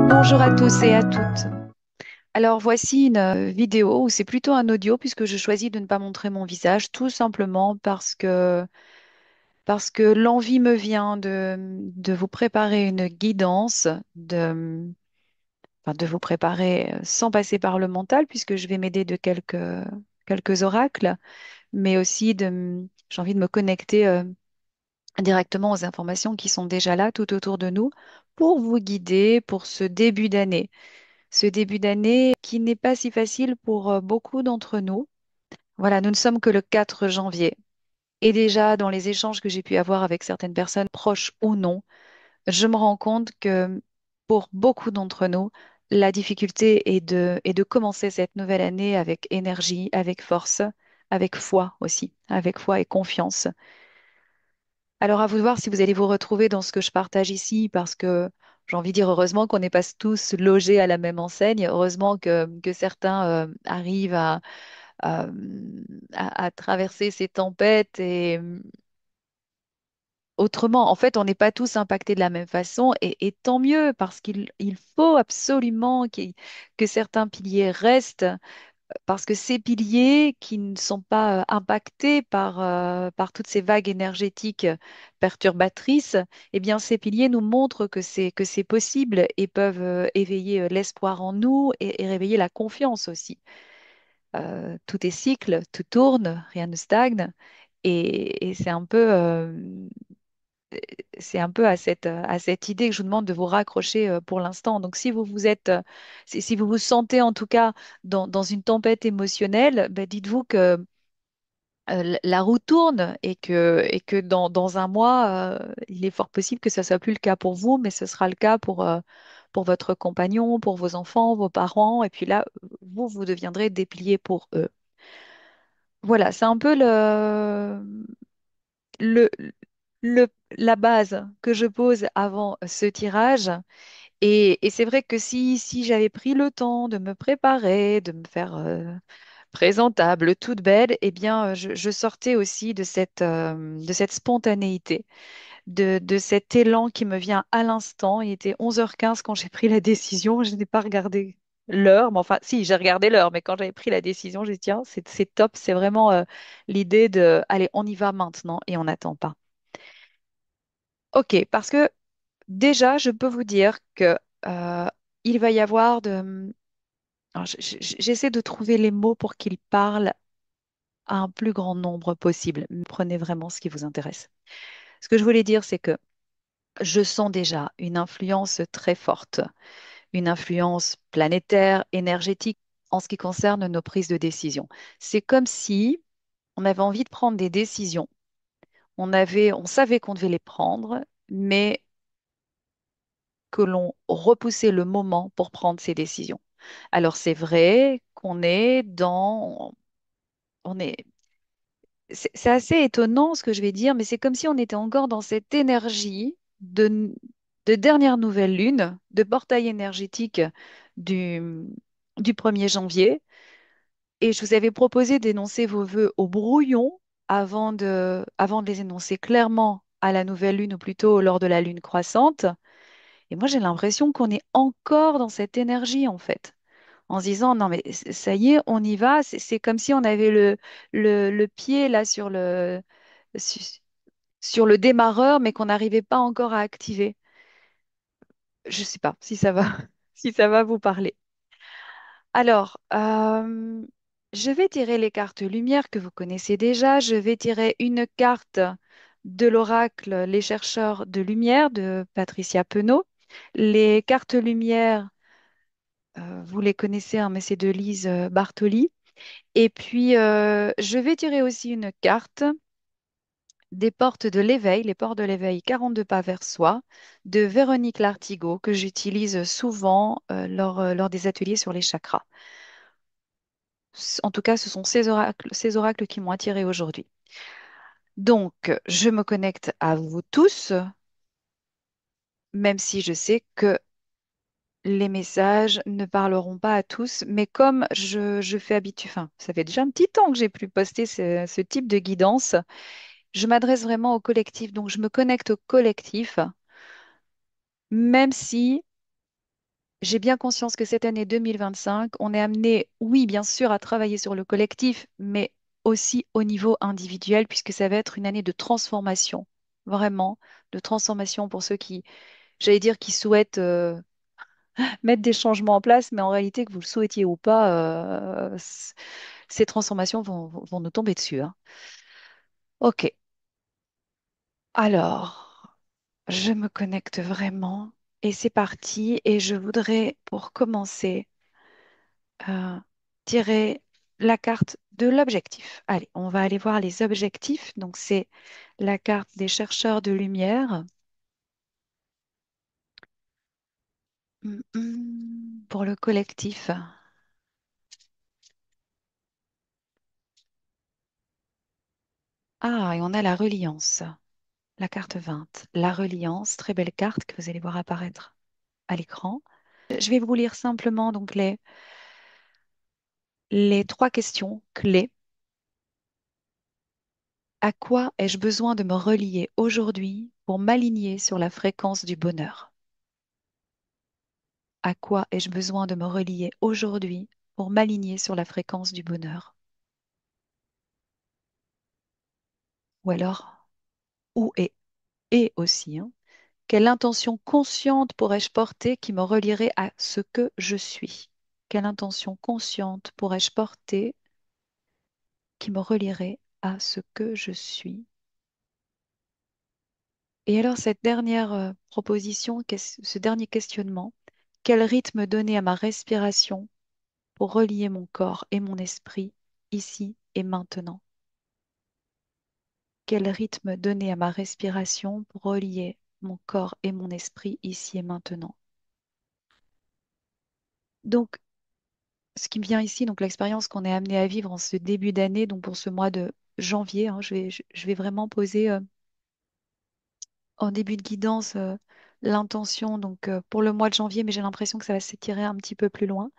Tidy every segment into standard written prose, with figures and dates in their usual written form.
Bonjour à tous et à toutes. Alors voici une vidéo, ou c'est plutôt un audio puisque je choisis de ne pas montrer mon visage, tout simplement parce que l'envie me vient de vous préparer une guidance, enfin, de vous préparer sans passer par le mental, puisque je vais m'aider de quelques oracles, mais aussi j'ai envie de me connecter directement aux informations qui sont déjà là tout autour de nous pour vous guider pour ce début d'année. Ce début d'année qui n'est pas si facile pour beaucoup d'entre nous. Voilà, nous ne sommes que le 4 janvier. Et déjà, dans les échanges que j'ai pu avoir avec certaines personnes, proches ou non, je me rends compte que pour beaucoup d'entre nous, la difficulté est de commencer cette nouvelle année avec énergie, avec force, avec foi aussi, avec foi et confiance. Alors à vous de voir si vous allez vous retrouver dans ce que je partage ici, parce que j'ai envie de dire heureusement qu'on n'est pas tous logés à la même enseigne, heureusement que certains arrivent à, à traverser ces tempêtes et autrement. En fait, on n'est pas tous impactés de la même façon et tant mieux, parce qu'il faut absolument que certains piliers restent parce que ces piliers qui ne sont pas impactés par toutes ces vagues énergétiques perturbatrices, eh bien, ces piliers nous montrent que c'est possible et peuvent éveiller l'espoir en nous et réveiller la confiance aussi. Tout est cycle, tout tourne, rien ne stagne. Et c'est un peu à cette idée que je vous demande de vous raccrocher pour l'instant. Donc, si vous vous êtes, si vous vous sentez en tout cas dans une tempête émotionnelle, ben, dites-vous que la roue tourne et que dans un mois, il est fort possible que ça soit plus le cas pour vous, mais ce sera le cas pour votre compagnon, pour vos enfants, vos parents. Et puis là, vous deviendrez des piliers pour eux. Voilà, c'est un peu le, la base que je pose avant ce tirage. Et c'est vrai que si j'avais pris le temps de me préparer, de me faire présentable, toute belle, eh bien, je sortais aussi de cette spontanéité, de cet élan qui me vient à l'instant. Il était 11h15 quand j'ai pris la décision. Je n'ai pas regardé l'heure, mais enfin, si, j'ai regardé l'heure, mais quand j'avais pris la décision, j'ai dit, tiens, c'est top, c'est vraiment l'idée de, allez, on y va maintenant et on n'attend pas. OK, parce que déjà, je peux vous dire que euh, il va y avoir de... Alors, j'essaie de trouver les mots pour qu'il parle à un plus grand nombre possible. Mais prenez vraiment ce qui vous intéresse. Ce que je voulais dire, c'est que je sens déjà une influence très forte, une influence planétaire, énergétique en ce qui concerne nos prises de décision. C'est comme si on avait envie de prendre des décisions. On savait qu'on devait les prendre, mais que l'on repoussait le moment pour prendre ces décisions. Alors c'est vrai qu'on est dans, on est, c'est assez étonnant ce que je vais dire, mais c'est comme si on était encore dans cette énergie de dernière nouvelle lune, de portail énergétique du, du 1er janvier. Et je vous avais proposé d'énoncer vos vœux au brouillon avant de les énoncer clairement à la nouvelle lune, ou plutôt lors de la lune croissante. Et moi, j'ai l'impression qu'on est encore dans cette énergie, en fait, en se disant, non, mais ça y est, on y va. C'est comme si on avait le pied là su- sur le démarreur, mais qu'on n'arrivait pas encore à activer. Je ne sais pas si ça va, si ça va vous parler. Alors, je vais tirer les cartes lumière que vous connaissez déjà. Je vais tirer une carte de l'oracle Les chercheurs de lumière de Patricia Penaud. Les cartes lumière, vous les connaissez, hein, mais c'est de Lise Bartoli. Et puis, je vais tirer aussi une carte des portes de l'éveil, les portes de l'éveil 42 pas vers soi, de Véronique Lartigot, que j'utilise souvent lors des ateliers sur les chakras. En tout cas, ce sont ces oracles qui m'ont attiré aujourd'hui. Donc, je me connecte à vous tous, même si je sais que Les messages ne parleront pas à tous, mais comme je fais habitude, enfin, ça fait déjà un petit temps que j'ai plus posté ce type de guidance, je m'adresse vraiment au collectif. Donc, je me connecte au collectif, même si j'ai bien conscience que cette année 2025, on est amené, oui, bien sûr, à travailler sur le collectif, mais aussi au niveau individuel, puisque ça va être une année de transformation, vraiment, de transformation pour ceux qui, j'allais dire, qui souhaitent mettre des changements en place, mais en réalité, que vous le souhaitiez ou pas, ces transformations vont nous tomber dessus, hein. Ok, alors, je me connecte vraiment et c'est parti. Et je voudrais, pour commencer, tirer la carte de l'objectif. Allez, on va aller voir les objectifs. Donc, c'est la carte des chercheurs de lumière. Pour le collectif. Ah, et on a la reliance. La carte 20, la reliance, très belle carte que vous allez voir apparaître à l'écran. Je vais vous lire simplement donc les trois questions clés. À quoi ai-je besoin de me relier aujourd'hui pour m'aligner sur la fréquence du bonheur? À quoi ai-je besoin de me relier aujourd'hui pour m'aligner sur la fréquence du bonheur? Ou alors, où est? Et aussi, hein, quelle intention consciente pourrais-je porter qui me relierait à ce que je suis? Quelle intention consciente pourrais-je porter qui me relierait à ce que je suis? Et alors, cette dernière proposition, ce dernier questionnement, quel rythme donner à ma respiration pour relier mon corps et mon esprit ici et maintenant? Quel rythme donner à ma respiration pour relier mon corps et mon esprit ici et maintenant? Donc, ce qui me vient ici, donc l'expérience qu'on est amené à vivre en ce début d'année, donc pour ce mois de janvier, hein, je vais vraiment poser en début de guidance l'intention donc pour le mois de janvier, mais j'ai l'impression que ça va s'étirer un petit peu plus loin.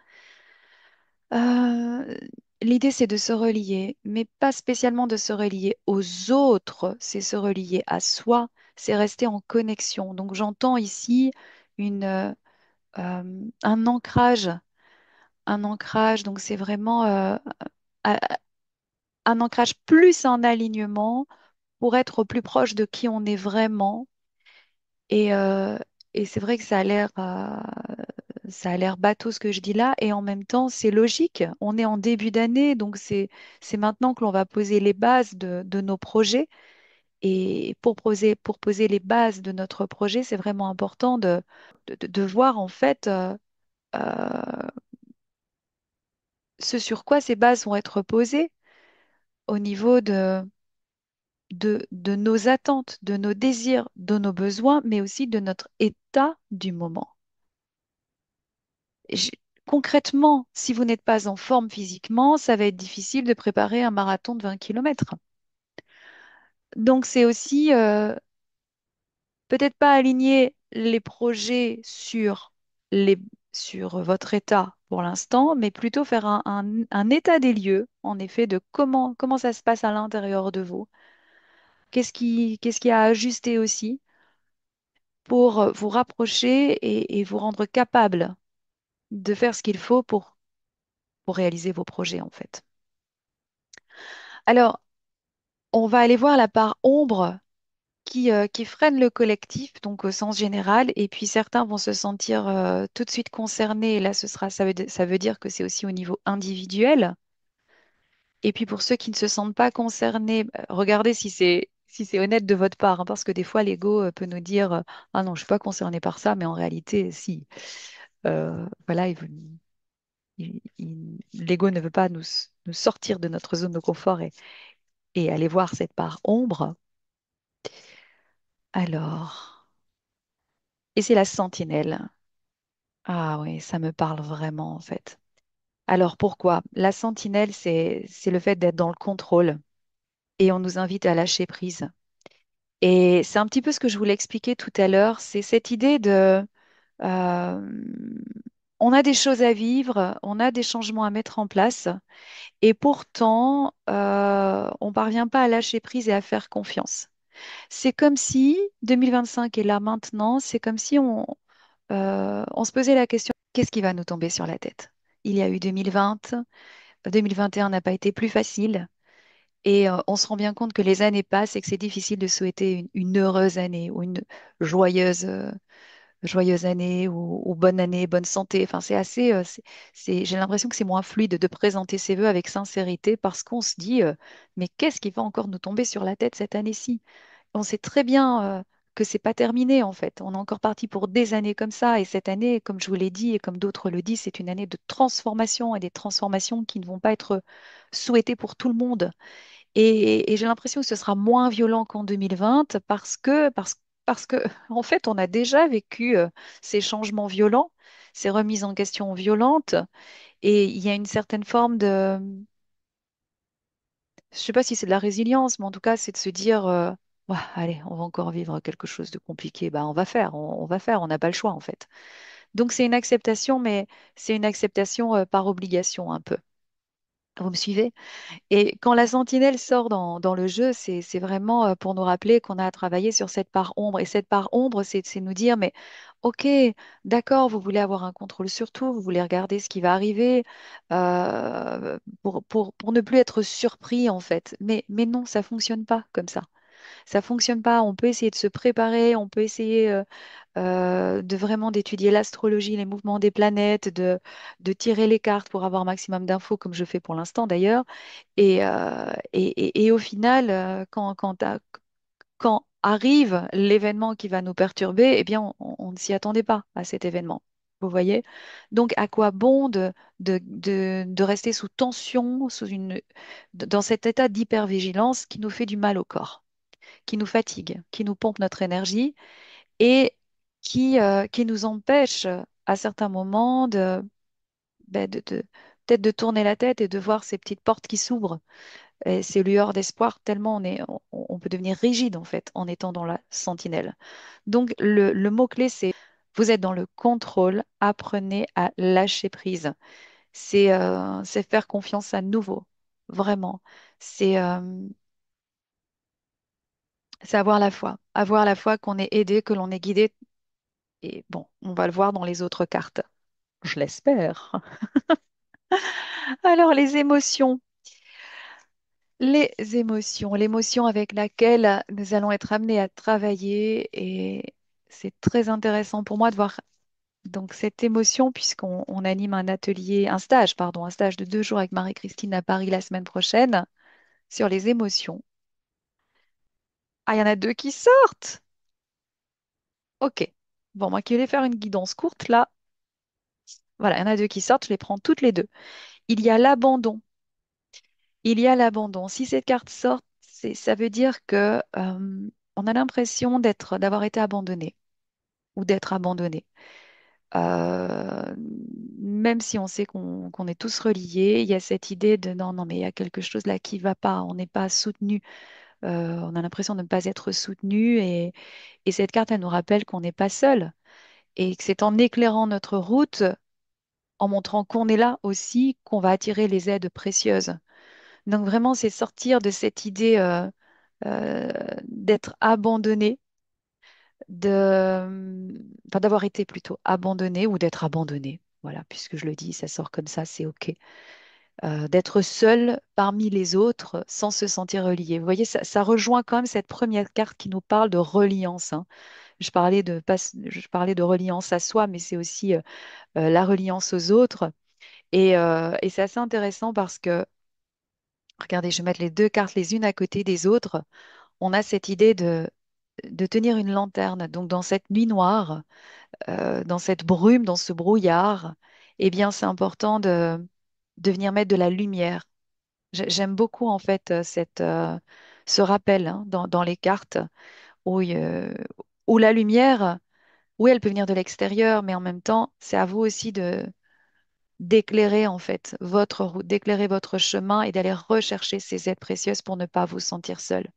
Euh, L'idée, c'est de se relier, mais pas spécialement de se relier aux autres, c'est se relier à soi, c'est rester en connexion. Donc j'entends ici une, un ancrage, donc c'est vraiment a- un ancrage plus en alignement pour être au plus proche de qui on est vraiment. Et, euh, et c'est vrai que ça a l'air bateau ce que je dis là, et en même temps, c'est logique. On est en début d'année, donc c'est maintenant que l'on va poser les bases de nos projets. Et pour poser les bases de notre projet, c'est vraiment important de voir en fait euh, ce sur quoi ces bases vont être posées au niveau de nos attentes, de nos désirs, de nos besoins, mais aussi de notre état du moment. J- Concrètement, si vous n'êtes pas en forme physiquement, ça va être difficile de préparer un marathon de 20 kilomètres. Donc, c'est aussi peut-être pas aligner les projets les, sur votre état pour l'instant, mais plutôt faire un état des lieux, en effet, de comment ça se passe à l'intérieur de vous. Qu'est-ce qui a ajusté aussi pour vous rapprocher et vous rendre capable de faire ce qu'il faut pour réaliser vos projets, en fait. Alors, on va aller voir la part ombre qui freine le collectif, donc au sens général, et puis certains vont se sentir tout de suite concernés, et là, ça veut dire que c'est aussi au niveau individuel. Et puis pour ceux qui ne se sentent pas concernés, regardez si c'est honnête de votre part, hein, parce que des fois, l'ego peut nous dire ah non, je ne suis pas concerné par ça, mais en réalité, si. Voilà, l'ego ne veut pas nous sortir de notre zone de confort et aller voir cette part ombre. Alors, et c'est la sentinelle. Ah oui, ça me parle vraiment en fait. Alors pourquoi? La sentinelle, c'est le fait d'être dans le contrôle et on nous invite à lâcher prise. Et c'est un petit peu ce que je voulais expliquer tout à l'heure, c'est cette idée Euh, on a des choses à vivre, on a des changements à mettre en place, et pourtant, on ne parvient pas à lâcher prise et à faire confiance. C'est comme si 2025 est là maintenant, c'est comme si on se posait la question, qu'est-ce qui va nous tomber sur la tête? Il y a eu 2020, 2021 n'a pas été plus facile, et on se rend bien compte que les années passent et que c'est difficile de souhaiter une heureuse année ou une joyeuse, joyeuse année ou bonne année, bonne santé. Enfin, c'est assez, j'ai l'impression que c'est moins fluide de présenter ses vœux avec sincérité parce qu'on se dit, mais qu'est-ce qui va encore nous tomber sur la tête cette année-ci? On sait très bien, que c'est pas terminé en fait. On est encore parti pour des années comme ça. Et cette année, comme je vous l'ai dit et comme d'autres le disent, c'est une année de transformation et des transformations qui ne vont pas être souhaitées pour tout le monde. Et j'ai l'impression que ce sera moins violent qu'en 2020 parce que, en fait, on a déjà vécu ces changements violents, ces remises en question violentes, et il y a une certaine forme de, je sais pas si c'est de la résilience, mais en tout cas, c'est de se dire, ouais, allez, on va encore vivre quelque chose de compliqué, bah, on va faire, on va faire, on n'a pas le choix en fait. Donc c'est une acceptation, mais c'est une acceptation par obligation un peu. Vous me suivez? Et quand la sentinelle sort dans le jeu, c'est vraiment pour nous rappeler qu'on a à travailler sur cette part ombre. Et cette part ombre, c'est nous dire, mais ok, d'accord, vous voulez avoir un contrôle sur tout, vous voulez regarder ce qui va arriver pour ne plus être surpris en fait. Mais non, ça fonctionne pas comme ça. Ça fonctionne pas. On peut essayer de se préparer, on peut essayer de vraiment d'étudier l'astrologie, les mouvements des planètes, de tirer les cartes pour avoir un maximum d'infos, comme je fais pour l'instant d'ailleurs. Et au final, quand arrive l'événement qui va nous perturber, eh bien, on ne s'y attendait pas à cet événement. Vous voyez? Donc, à quoi bon de rester sous tension, dans cet état d'hypervigilance qui nous fait du mal au corps, qui nous fatigue, qui nous pompe notre énergie et qui nous empêche à certains moments peut-être de tourner la tête et de voir ces petites portes qui s'ouvrent et ces lueurs d'espoir, tellement on peut devenir rigide en fait en étant dans la sentinelle. Donc le mot-clé, c'est vous êtes dans le contrôle, apprenez à lâcher prise. C'est faire confiance à nouveau, vraiment. C'est c'est avoir la foi qu'on est aidé, que l'on est guidé. Et bon, on va le voir dans les autres cartes. Je l'espère. Alors, les émotions. Les émotions, l'émotion avec laquelle nous allons être amenés à travailler et c'est très intéressant pour moi de voir donc cette émotion puisqu'on anime un atelier, un stage, pardon, un stage de 2 jours avec Marie-Christine à Paris la semaine prochaine sur les émotions. Ah, il y en a deux qui sortent. Ok. Bon, moi qui voulais faire une guidance courte, là, voilà, il y en a deux qui sortent, je les prends toutes les deux. Il y a l'abandon. Il y a l'abandon. Si cette carte sort, ça veut dire que on a l'impression d'avoir été abandonné ou d'être abandonné. Euh, Même si on sait qu'on est tous reliés, il y a cette idée de non, non, mais il y a quelque chose là qui va pas. On n'est pas soutenu. On a l'impression de ne pas être soutenu et cette carte, elle nous rappelle qu'on n'est pas seul et que c'est en éclairant notre route, en montrant qu'on est là aussi, qu'on va attirer les aides précieuses. Donc vraiment, c'est sortir de cette idée d'être abandonné, enfin, d'avoir été plutôt abandonné ou d'être abandonné. Voilà, puisque je le dis, ça sort comme ça, c'est OK. D'être seul parmi les autres sans se sentir relié. Vous voyez, ça rejoint quand même cette première carte qui nous parle de reliance, hein. Je parlais de reliance à soi, mais c'est aussi la reliance aux autres. Et c'est assez intéressant parce que, regardez, je vais mettre les deux cartes les unes à côté des autres. On a cette idée de tenir une lanterne. Donc, dans cette nuit noire, dans cette brume, dans ce brouillard, eh bien, c'est important de venir mettre de la lumière. J'aime beaucoup, en fait, ce rappel hein, dans les cartes où la lumière, oui, elle peut venir de l'extérieur, mais en même temps, c'est à vous aussi d'éclairer, en fait, votre route, d'éclairer votre chemin et d'aller rechercher ces aides précieuses pour ne pas vous sentir seul.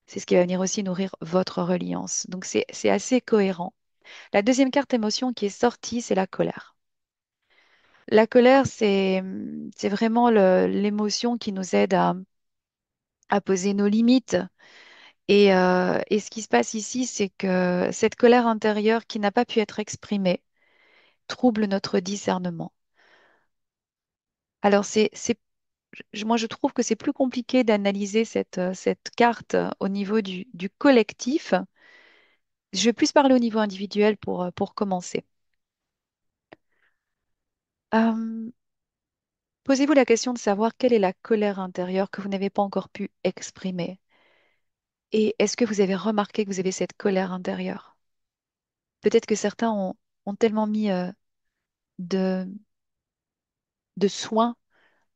C'est ce qui va venir aussi nourrir votre reliance. Donc c'est assez cohérent. La deuxième carte émotion qui est sortie, c'est la colère. La colère, c'est vraiment l'émotion qui nous aide à poser nos limites. Et ce qui se passe ici, c'est que cette colère intérieure qui n'a pas pu être exprimée trouble notre discernement. Alors, moi, je trouve que c'est plus compliqué d'analyser cette carte au niveau du collectif. Je vais plus parler au niveau individuel pour commencer. Euh, Posez-vous la question de savoir quelle est la colère intérieure que vous n'avez pas encore pu exprimer. Et est-ce que vous avez remarqué que vous avez cette colère intérieure? Peut-être que certains ont tellement mis de, de soin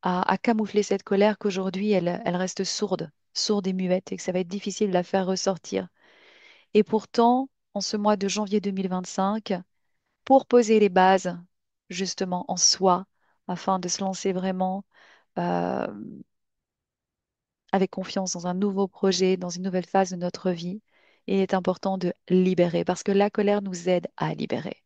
à camoufler cette colère qu'aujourd'hui, elle reste sourde, sourde et muette, et que ça va être difficile de la faire ressortir. Et pourtant, en ce mois de janvier 2025, pour poser les bases, justement, en soi, afin de se lancer vraiment euh, avec confiance dans un nouveau projet, dans une nouvelle phase de notre vie, il est important de libérer, parce que la colère nous aide à libérer.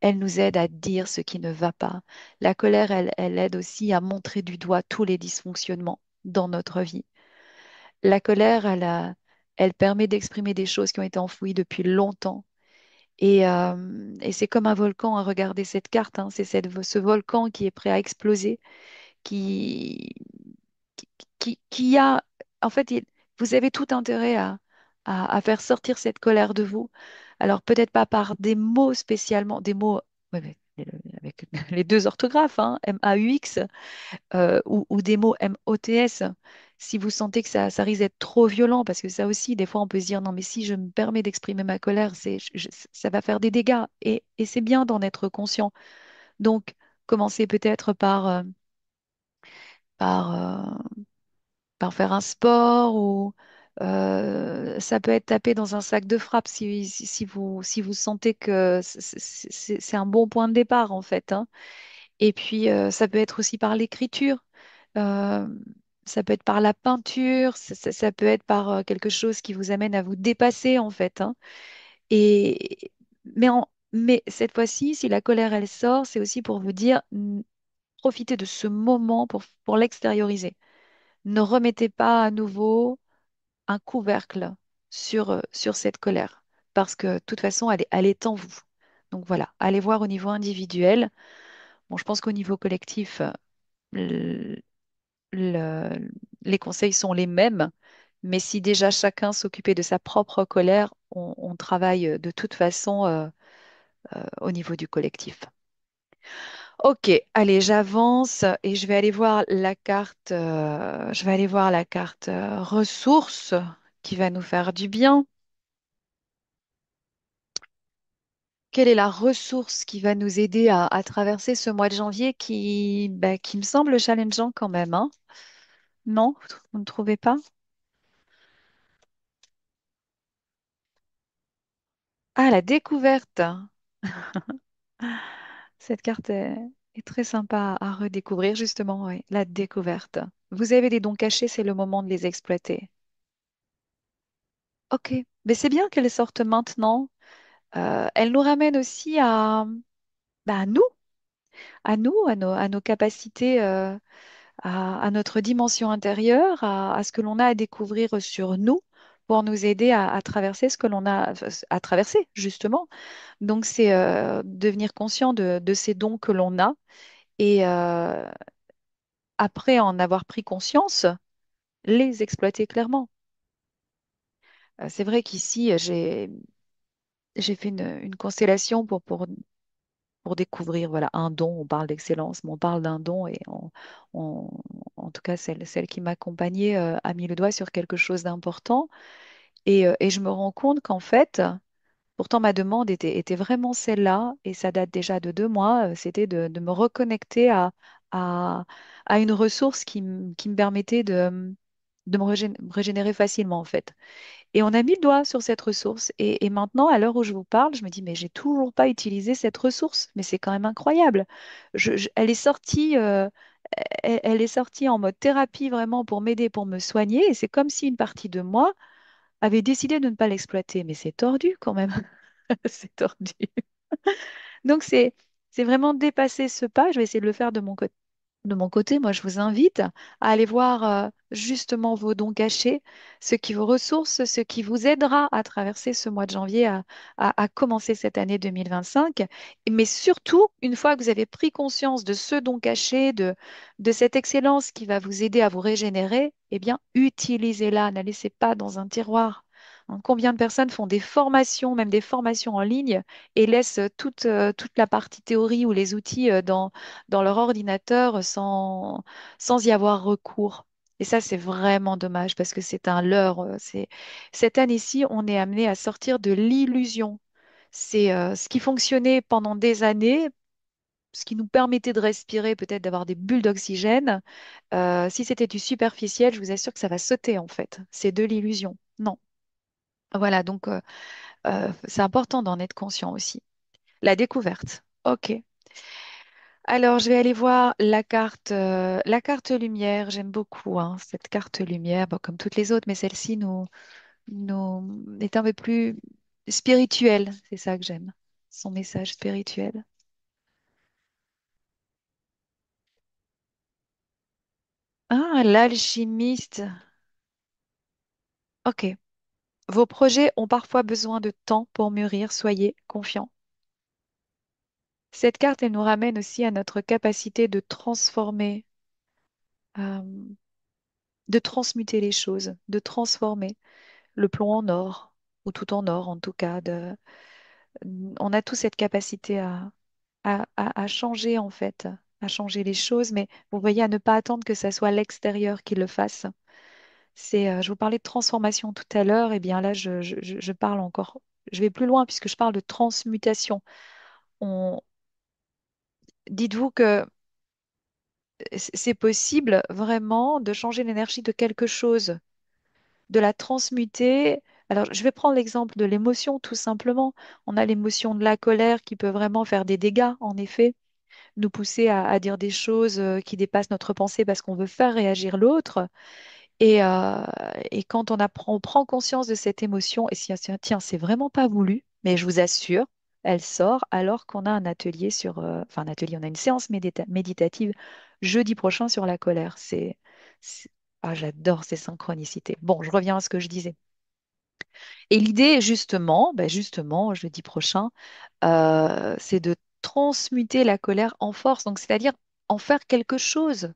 Elle nous aide à dire ce qui ne va pas. La colère, elle aide aussi à montrer du doigt tous les dysfonctionnements dans notre vie. La colère, elle permet d'exprimer des choses qui ont été enfouies depuis longtemps. Et c'est comme un volcan à regarder cette carte, hein. C'est ce volcan qui est prêt à exploser, qui, qui a, en fait, vous avez tout intérêt à faire sortir cette colère de vous. Alors peut-être pas par des mots spécialement, des mots ouais, mais, avec les deux orthographes, hein, MAUX, ou des mots MOTS. Si vous sentez que ça risque d'être trop violent, parce que ça aussi, des fois, on peut se dire, non, mais si je me permets d'exprimer ma colère, ça va faire des dégâts. Et c'est bien d'en être conscient. Donc, commencez peut-être par, par faire un sport ou ça peut être taper dans un sac de frappe si vous sentez que c'est un bon point de départ, en fait, hein. Et puis, ça peut être aussi par l'écriture. Euh, Ça peut être par la peinture, ça peut être par quelque chose qui vous amène à vous dépasser en fait, hein. Et mais cette fois-ci, si la colère elle sort, c'est aussi pour vous dire profitez de ce moment pour l'extérioriser. Ne remettez pas à nouveau un couvercle sur cette colère parce que de toute façon, elle est en vous. Donc voilà, allez voir au niveau individuel. Bon, je pense qu'au niveau collectif, le- les conseils sont les mêmes, mais si déjà chacun s'occupait de sa propre colère, on travaille de toute façon au niveau du collectif. Ok, allez, j'avance et je vais aller voir la carte, je vais aller voir la carte ressources qui va nous faire du bien. Quelle est la ressource qui va nous aider à traverser ce mois de janvier qui me semble challengeant quand même, hein? Non, vous ne trouvez pas? Ah, la découverte. Cette carte est très sympa à redécouvrir, justement, oui, la découverte. Vous avez des dons cachés, c'est le moment de les exploiter. Ok, mais c'est bien qu'elle sorte maintenant. Elle nous ramène aussi bah, à nos capacités, à notre dimension intérieure, à ce que l'on a à découvrir sur nous pour nous aider à traverser ce que l'on a à traverser, justement. Donc, c'est devenir conscient de ces dons que l'on a. Et après en avoir pris conscience, les exploiter clairement. C'est vrai qu'ici, j'ai fait une constellation pour découvrir voilà, un don. On parle d'excellence, mais on parle d'un don et on- en tout cas, celle qui m'accompagnait a mis le doigt sur quelque chose d'important. Et je me rends compte qu'en fait, pourtant ma demande était vraiment celle-là, et ça date déjà de 2 mois, c'était de me reconnecter à, à une ressource qui me permettait de me régénérer facilement, en fait. Et on a mis le doigt sur cette ressource. Et maintenant, à l'heure où je vous parle, je me dis, mais j'ai toujours pas utilisé cette ressource. Mais c'est quand même incroyable. Elle est sortie, elle est sortie en mode thérapie vraiment pour m'aider, pour me soigner. Et c'est comme si une partie de moi avait décidé de ne pas l'exploiter. Mais c'est tordu quand même. C'est tordu. Donc, c'est vraiment dépasser ce pas. Je vais essayer de le faire de mon côté. De mon côté, moi, je vous invite à aller voir justement vos dons cachés, ce qui vous ressource, ce qui vous aidera à traverser ce mois de janvier, à commencer cette année 2025. Mais surtout, une fois que vous avez pris conscience de ce don caché, de cette excellence qui va vous aider à vous régénérer, eh bien, utilisez-la, ne la laissez pas dans un tiroir. Hein, combien de personnes font des formations, même des formations en ligne, et laissent toute la partie théorie ou les outils dans leur ordinateur sans y avoir recours. Et ça, c'est vraiment dommage parce que c'est un leurre. Cette année-ci, on est amené à sortir de l'illusion. C'est ce qui fonctionnait pendant des années, ce qui nous permettait de respirer, peut-être d'avoir des bulles d'oxygène. Si c'était du superficiel, je vous assure que ça va sauter en fait. C'est de l'illusion. Non. Voilà, donc c'est important d'en être conscient aussi. La découverte. OK. Alors, je vais aller voir la carte lumière. J'aime beaucoup hein, cette carte lumière, bon, comme toutes les autres, mais celle-ci nous est un peu plus spirituelle. C'est ça que j'aime, son message spirituel. Ah, l'alchimiste. Ok. Vos projets ont parfois besoin de temps pour mûrir. Soyez confiants. Cette carte, elle nous ramène aussi à notre capacité euh, de transmuter les choses, de transformer le plomb en or, ou tout en or en tout cas. On a tous cette capacité à changer en fait, à changer les choses, mais vous voyez, à ne pas attendre que ça soit l'extérieur qui le fasse. Je vous parlais de transformation tout à l'heure, et bien là, je parle encore, je vais plus loin puisque je parle de transmutation. On, dites-vous que c'est possible vraiment de changer l'énergie de quelque chose, de la transmuter. Alors, je vais prendre l'exemple de l'émotion, tout simplement. On a l'émotion de la colère qui peut vraiment faire des dégâts, en effet, nous pousser à dire des choses qui dépassent notre pensée parce qu'on veut faire réagir l'autre. Et quand on prend conscience de cette émotion, et si, tiens, c'est vraiment pas voulu, mais je vous assure, elle sort alors qu'on a un atelier enfin un atelier, on a une séance méditative jeudi prochain sur la colère. C'est- ah, j'adore ces synchronicités. Bon, je reviens à ce que je disais. Et l'idée, justement, ben justement, jeudi prochain, c'est de transmuter la colère en force. Donc, c'est-à-dire en faire quelque chose,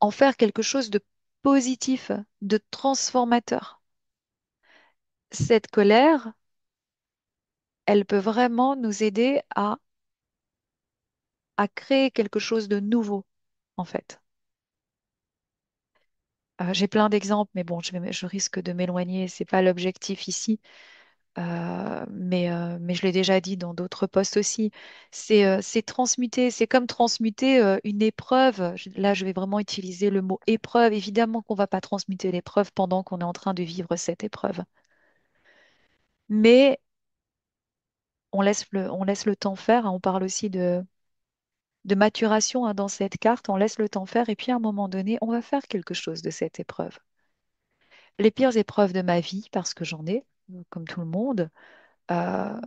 en faire quelque chose de positif, de transformateur. Cette colère, elle peut vraiment nous aider à créer quelque chose de nouveau, en fait. J'ai plein d'exemples, mais bon, je risque de m'éloigner. C'est pas l'objectif ici. Mais je l'ai déjà dit dans d'autres posts aussi, c'est transmuter, c'est comme transmuter une épreuve. Là, je vais vraiment utiliser le mot épreuve. Évidemment qu'on ne va pas transmuter l'épreuve pendant qu'on est en train de vivre cette épreuve, mais on laisse le temps faire, hein. On parle aussi de maturation hein, dans cette carte, on laisse le temps faire et puis à un moment donné, on va faire quelque chose de cette épreuve. Les pires épreuves de ma vie, parce que j'en ai, comme tout le monde, euh,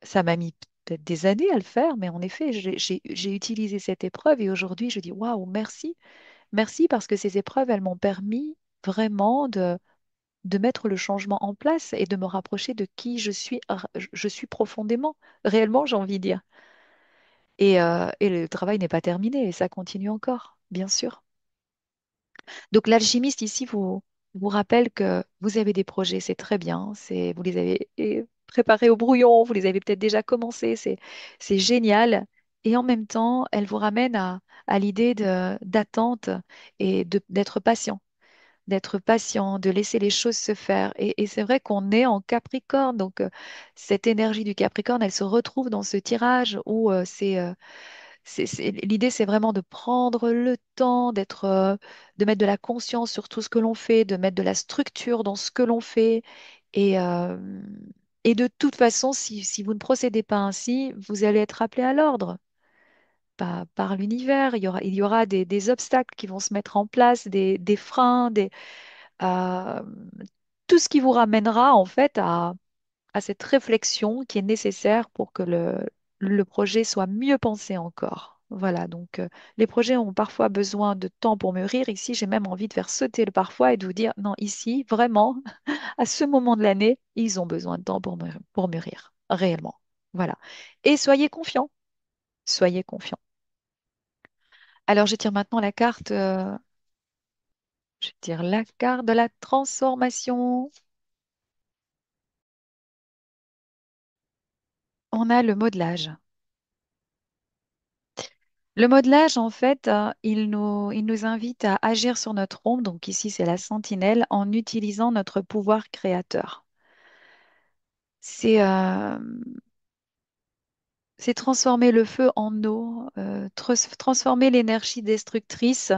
ça m'a mis peut-être des années à le faire, mais en effet, j'ai utilisé cette épreuve et aujourd'hui, je dis waouh, merci. Merci parce que ces épreuves, elles m'ont permis vraiment de mettre le changement en place et de me rapprocher de qui je suis profondément, réellement, j'ai envie de dire. Et le travail n'est pas terminé et ça continue encore, bien sûr. Donc l'alchimiste ici vous rappelle que vous avez des projets, c'est très bien, vous les avez préparés au brouillon, vous les avez peut-être déjà commencés, c'est génial. Et en même temps, elle vous ramène à l'idée d'attente et d'être patient, de laisser les choses se faire. Et c'est vrai qu'on est en Capricorne, donc cette énergie du Capricorne, elle se retrouve dans ce tirage où l'idée, c'est vraiment de prendre le temps de mettre de la conscience sur tout ce que l'on fait, de mettre de la structure dans ce que l'on fait. Et, euh, et de toute façon, si vous ne procédez pas ainsi, vous allez être appelé à l'ordre par l'univers. Il y aura des obstacles qui vont se mettre en place, des freins, euh, tout ce qui vous ramènera en fait à cette réflexion qui est nécessaire pour que le projet soit mieux pensé encore. Voilà, donc les projets ont parfois besoin de temps pour mûrir. Ici, j'ai même envie de faire sauter le parfois et de vous dire, non, ici, vraiment, à ce moment de l'année, ils ont besoin de temps pour mûrir, réellement. Voilà. Et soyez confiants. Alors, je tire maintenant la carte, je tire la carte de la transformation. On a le modelage. Le modelage, en fait, il nous invite à agir sur notre ombre, donc ici c'est la sentinelle, en utilisant notre pouvoir créateur. C'est c'est transformer le feu en eau, transformer l'énergie destructrice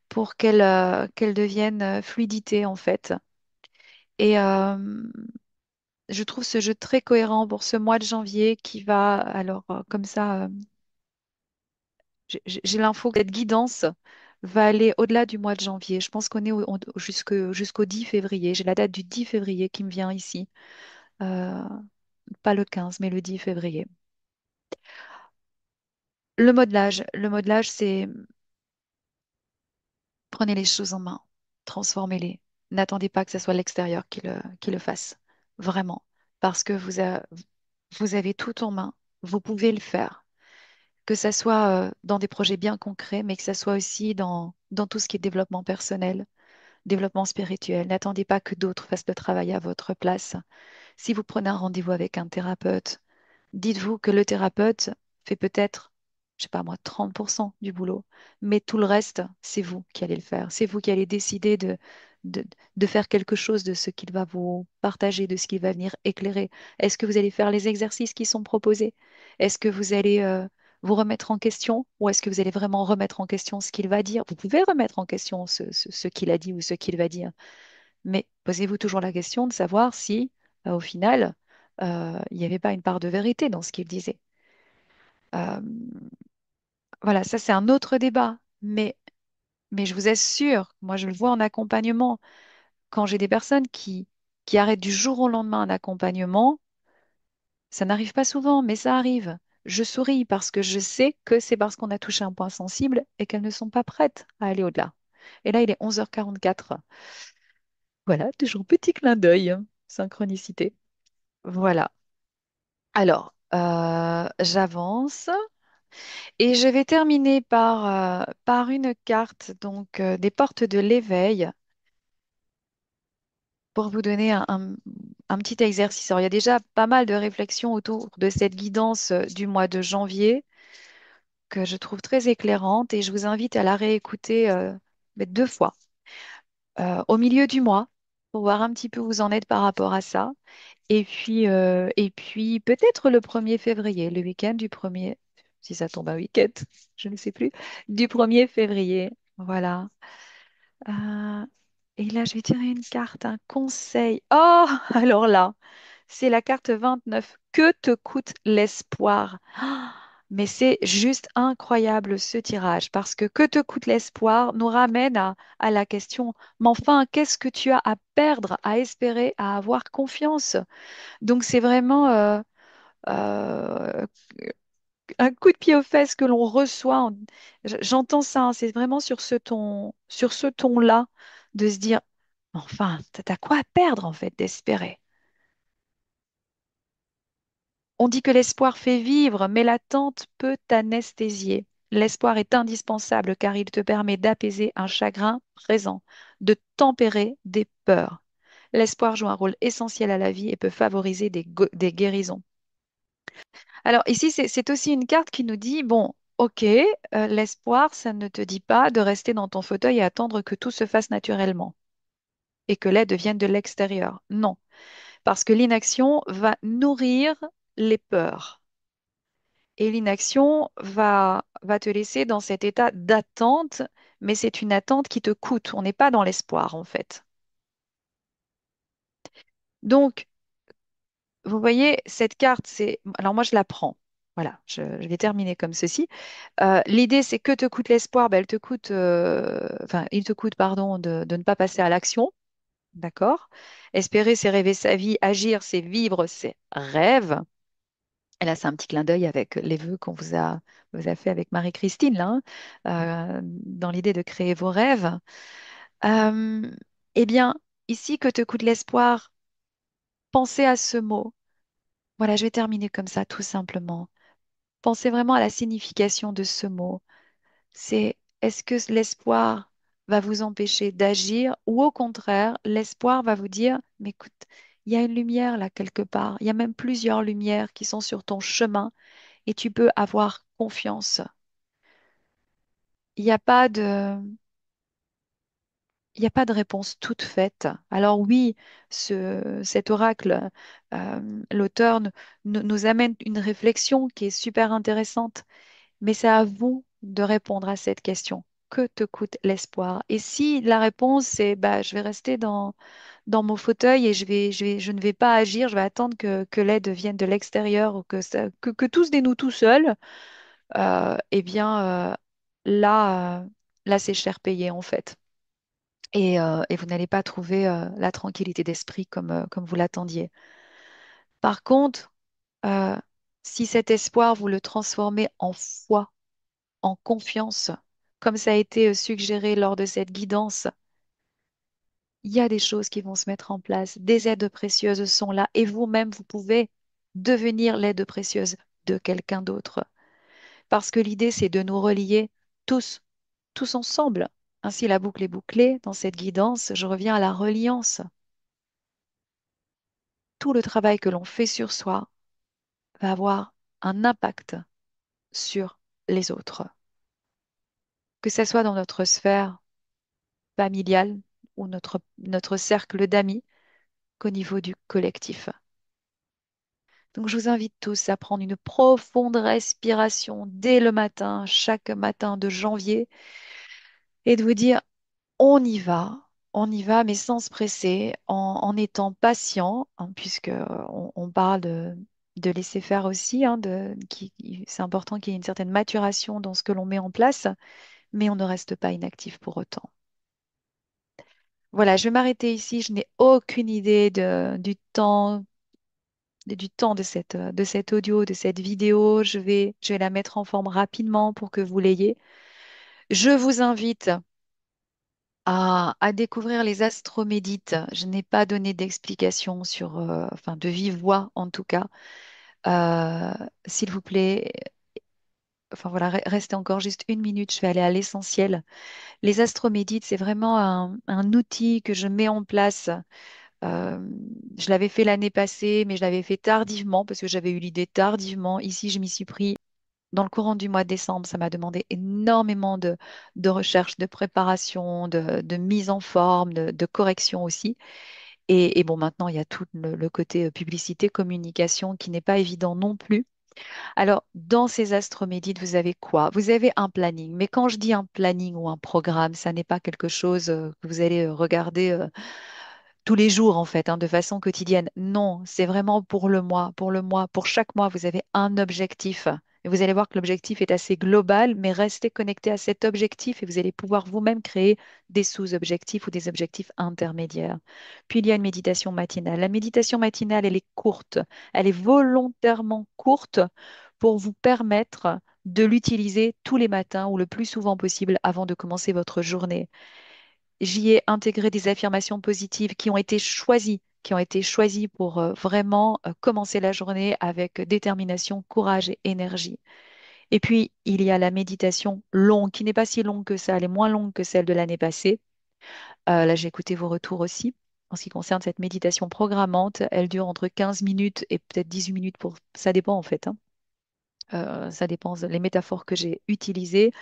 pour qu'elle devienne fluidité, en fait. Et je trouve ce jeu très cohérent pour ce mois de janvier qui va, alors comme ça, j'ai l'info que cette guidance va aller au-delà du mois de janvier. Je pense qu'on est jusqu'au 10 février. J'ai la date du 10 février qui me vient ici. Euh, pas le 15, mais le 10 février. Le modelage, c'est prenez les choses en main, transformez-les. N'attendez pas que ce soit l'extérieur qui le fasse. Vraiment. Parce que vous avez tout en main. Vous pouvez le faire. Que ça soit dans des projets bien concrets, mais que ça soit aussi dans tout ce qui est développement personnel, développement spirituel. N'attendez pas que d'autres fassent le travail à votre place. Si vous prenez un rendez-vous avec un thérapeute, dites-vous que le thérapeute fait peut-être, je sais pas moi, 30% du boulot, mais tout le reste, c'est vous qui allez le faire. C'est vous qui allez décider de, de faire quelque chose de ce qu'il va vous partager, de ce qu'il va venir éclairer. Est-ce que vous allez faire les exercices qui sont proposés? Est-ce que vous allez vous remettre en question ou est-ce que vous allez vraiment remettre en question ce qu'il va dire? Vous pouvez remettre en question ce qu'il a dit ou ce qu'il va dire, mais posez-vous toujours la question de savoir si, au final, il n'y avait pas une part de vérité dans ce qu'il disait. Euh, voilà, ça c'est un autre débat, mais je vous assure, moi je le vois en accompagnement, quand j'ai des personnes qui arrêtent du jour au lendemain un accompagnement, ça n'arrive pas souvent, mais ça arrive. Je souris parce que je sais que c'est parce qu'on a touché un point sensible et qu'elles ne sont pas prêtes à aller au-delà. Et là, il est 11h44. Voilà, toujours petit clin d'œil, hein, synchronicité. Voilà. Alors, j'avance et je vais terminer par une carte donc des portes de l'éveil pour vous donner un petit exercice. Alors, il y a déjà pas mal de réflexions autour de cette guidance du mois de janvier que je trouve très éclairante et je vous invite à la réécouter mais deux fois au milieu du mois pour voir un petit peu où vous en êtes par rapport à ça. Et puis peut-être le 1er février, le week-end du 1er, si ça tombe un week-end, je ne sais plus, du 1er février. Voilà. Euh, et là, je vais tirer une carte, un conseil. Oh, alors là, c'est la carte 29. Que te coûte l'espoir? Ah, mais c'est juste incroyable ce tirage parce que te coûte l'espoir nous ramène à la question, mais enfin, qu'est-ce que tu as à perdre, à espérer, à avoir confiance? Donc c'est vraiment euh, un coup de pied aux fesses que l'on reçoit. J'entends ça, hein, c'est vraiment sur ce ton-là, de se dire, enfin, t'as quoi à perdre en fait d'espérer? On dit que l'espoir fait vivre, mais l'attente peut anesthésier. L'espoir est indispensable car il te permet d'apaiser un chagrin présent, de tempérer des peurs. L'espoir joue un rôle essentiel à la vie et peut favoriser des guérisons. Alors ici, c'est aussi une carte qui nous dit, bon, ok, l'espoir, ça ne te dit pas de rester dans ton fauteuil et attendre que tout se fasse naturellement et que l'aide vienne de l'extérieur. Non, parce que l'inaction va nourrir les peurs et l'inaction va te laisser dans cet état d'attente, mais c'est une attente qui te coûte. On n'est pas dans l'espoir, en fait. Donc, vous voyez, cette carte, c'est... Alors moi, je la prends. Voilà, je vais terminer comme ceci. L'idée, c'est que te coûte l'espoir, ben, elle te coûte, enfin, il te coûte, pardon, de ne pas passer à l'action. D'accord? Espérer, c'est rêver sa vie. Agir, c'est vivre ses rêves. Et là, c'est un petit clin d'œil avec les vœux qu'on vous a fait avec Marie-Christine, là, dans l'idée de créer vos rêves. Euh, eh bien, ici, que te coûte l'espoir, pensez à ce mot. Voilà, je vais terminer comme ça, tout simplement. Pensez vraiment à la signification de ce mot. C'est est-ce que l'espoir va vous empêcher d'agir ou au contraire, l'espoir va vous dire, mais écoute, il y a une lumière là quelque part, il y a même plusieurs lumières qui sont sur ton chemin et tu peux avoir confiance. Il n'y a pas de, il n'y a pas de réponse toute faite. Alors oui, cet oracle, l'auteur nous amène une réflexion qui est super intéressante. Mais c'est à vous de répondre à cette question. Que te coûte l'espoir? Et si la réponse c'est bah, je vais rester dans mon fauteuil et je ne vais pas agir, je vais attendre que l'aide vienne de l'extérieur ou que tout se dénoue tout seul, eh bien là, là c'est cher payé en fait. Et vous n'allez pas trouver la tranquillité d'esprit comme vous l'attendiez. Par contre, euh, si cet espoir, vous le transformez en foi, en confiance, comme ça a été suggéré lors de cette guidance, il y a des choses qui vont se mettre en place. Des aides précieuses sont là et vous-même, vous pouvez devenir l'aide précieuse de quelqu'un d'autre. Parce que l'idée, c'est de nous relier tous, tous ensemble. Ainsi, la boucle est bouclée. Dans cette guidance, je reviens à la reliance. Tout le travail que l'on fait sur soi va avoir un impact sur les autres. Que ce soit dans notre sphère familiale ou notre cercle d'amis, qu'au niveau du collectif. Donc, je vous invite tous à prendre une profonde respiration dès le matin, chaque matin de janvier, et de vous dire, on y va, mais sans se presser, en étant patient, hein, puisque on parle de laisser faire aussi, hein, c'est important qu'il y ait une certaine maturation dans ce que l'on met en place, mais on ne reste pas inactif pour autant. Voilà, je vais m'arrêter ici. Je n'ai aucune idée du temps de cet audio, de cette vidéo. Je vais la mettre en forme rapidement pour que vous l'ayez. Je vous invite à découvrir les astromédites. Je n'ai pas donné d'explication sur, enfin de vive voix en tout cas. Euh, S'il vous plaît, enfin voilà, restez encore juste une minute, je vais aller à l'essentiel. Les astromédites, c'est vraiment un outil que je mets en place. Euh, je l'avais fait l'année passée, mais je l'avais fait tardivement parce que j'avais eu l'idée tardivement. Ici, je m'y suis pris dans le courant du mois de décembre. Ça m'a demandé énormément de recherche, de préparation, de mise en forme, de correction aussi. Et bon, maintenant, il y a tout le côté publicité, communication qui n'est pas évident non plus. Alors, dans ces astromédites, vous avez quoi? Vous avez un planning. Mais quand je dis un planning ou un programme, ça n'est pas quelque chose que vous allez regarder tous les jours en fait, hein, de façon quotidienne. Non, c'est vraiment pour le mois, pour le mois, pour chaque mois, vous avez un objectif. Et vous allez voir que l'objectif est assez global, mais restez connecté à cet objectif et vous allez pouvoir vous-même créer des sous-objectifs ou des objectifs intermédiaires. Puis il y a une méditation matinale. La méditation matinale, elle est courte. Elle est volontairement courte pour vous permettre de l'utiliser tous les matins ou le plus souvent possible avant de commencer votre journée. J'y ai intégré des affirmations positives qui ont été choisies pour vraiment commencer la journée avec détermination, courage et énergie. Et puis, il y a la méditation longue, qui n'est pas si longue que ça, elle est moins longue que celle de l'année passée. Là, j'ai écouté vos retours aussi. En ce qui concerne cette méditation programmante, elle dure entre 15 minutes et peut-être 18 minutes Ça dépend en fait, hein. Ça dépend des métaphores que j'ai utilisées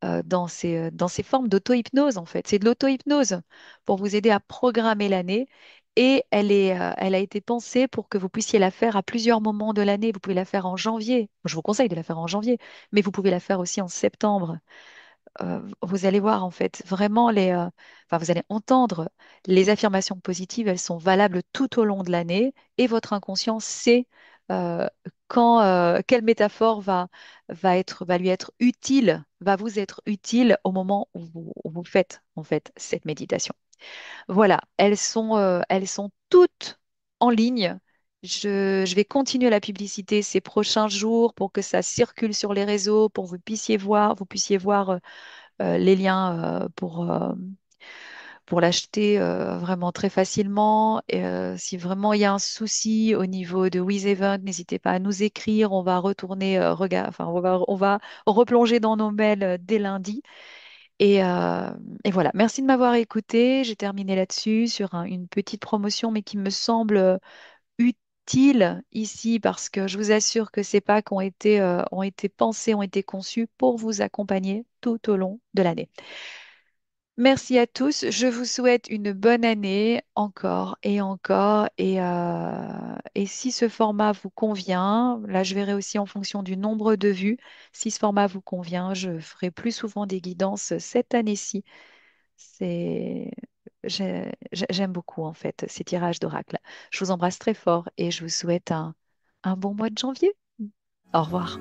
dans ces formes d'auto-hypnose, en fait. C'est de l'auto-hypnose pour vous aider à programmer l'année. Et elle a été pensée pour que vous puissiez la faire à plusieurs moments de l'année. Vous pouvez la faire en janvier. Je vous conseille de la faire en janvier, mais vous pouvez la faire aussi en septembre. Vous allez voir, en fait, vraiment enfin, vous allez entendre les affirmations positives. Elles sont valables tout au long de l'année et votre inconscient sait euh, quelle métaphore va lui être utile, va vous être utile au moment où vous faites, en fait, cette méditation. Voilà, elles sont toutes en ligne. Je vais continuer la publicité ces prochains jours pour que ça circule sur les réseaux, pour que vous puissiez voir les liens pour l'acheter vraiment très facilement. Et, si vraiment il y a un souci au niveau de WizEvent, n'hésitez pas à nous écrire. On va retourner, enfin, on va replonger dans nos mails dès lundi. Et, euh, et voilà, merci de m'avoir écouté. J'ai terminé là-dessus sur une petite promotion, mais qui me semble utile ici parce que je vous assure que ces packs ont été pensés, ont été conçus pour vous accompagner tout au long de l'année. Merci à tous. Je vous souhaite une bonne année encore et encore. Et si ce format vous convient, là je verrai aussi en fonction du nombre de vues. Si ce format vous convient, je ferai plus souvent des guidances cette année-ci. C'est, j'aime beaucoup en fait ces tirages d'oracle. Je vous embrasse très fort et je vous souhaite un bon mois de janvier. Au revoir.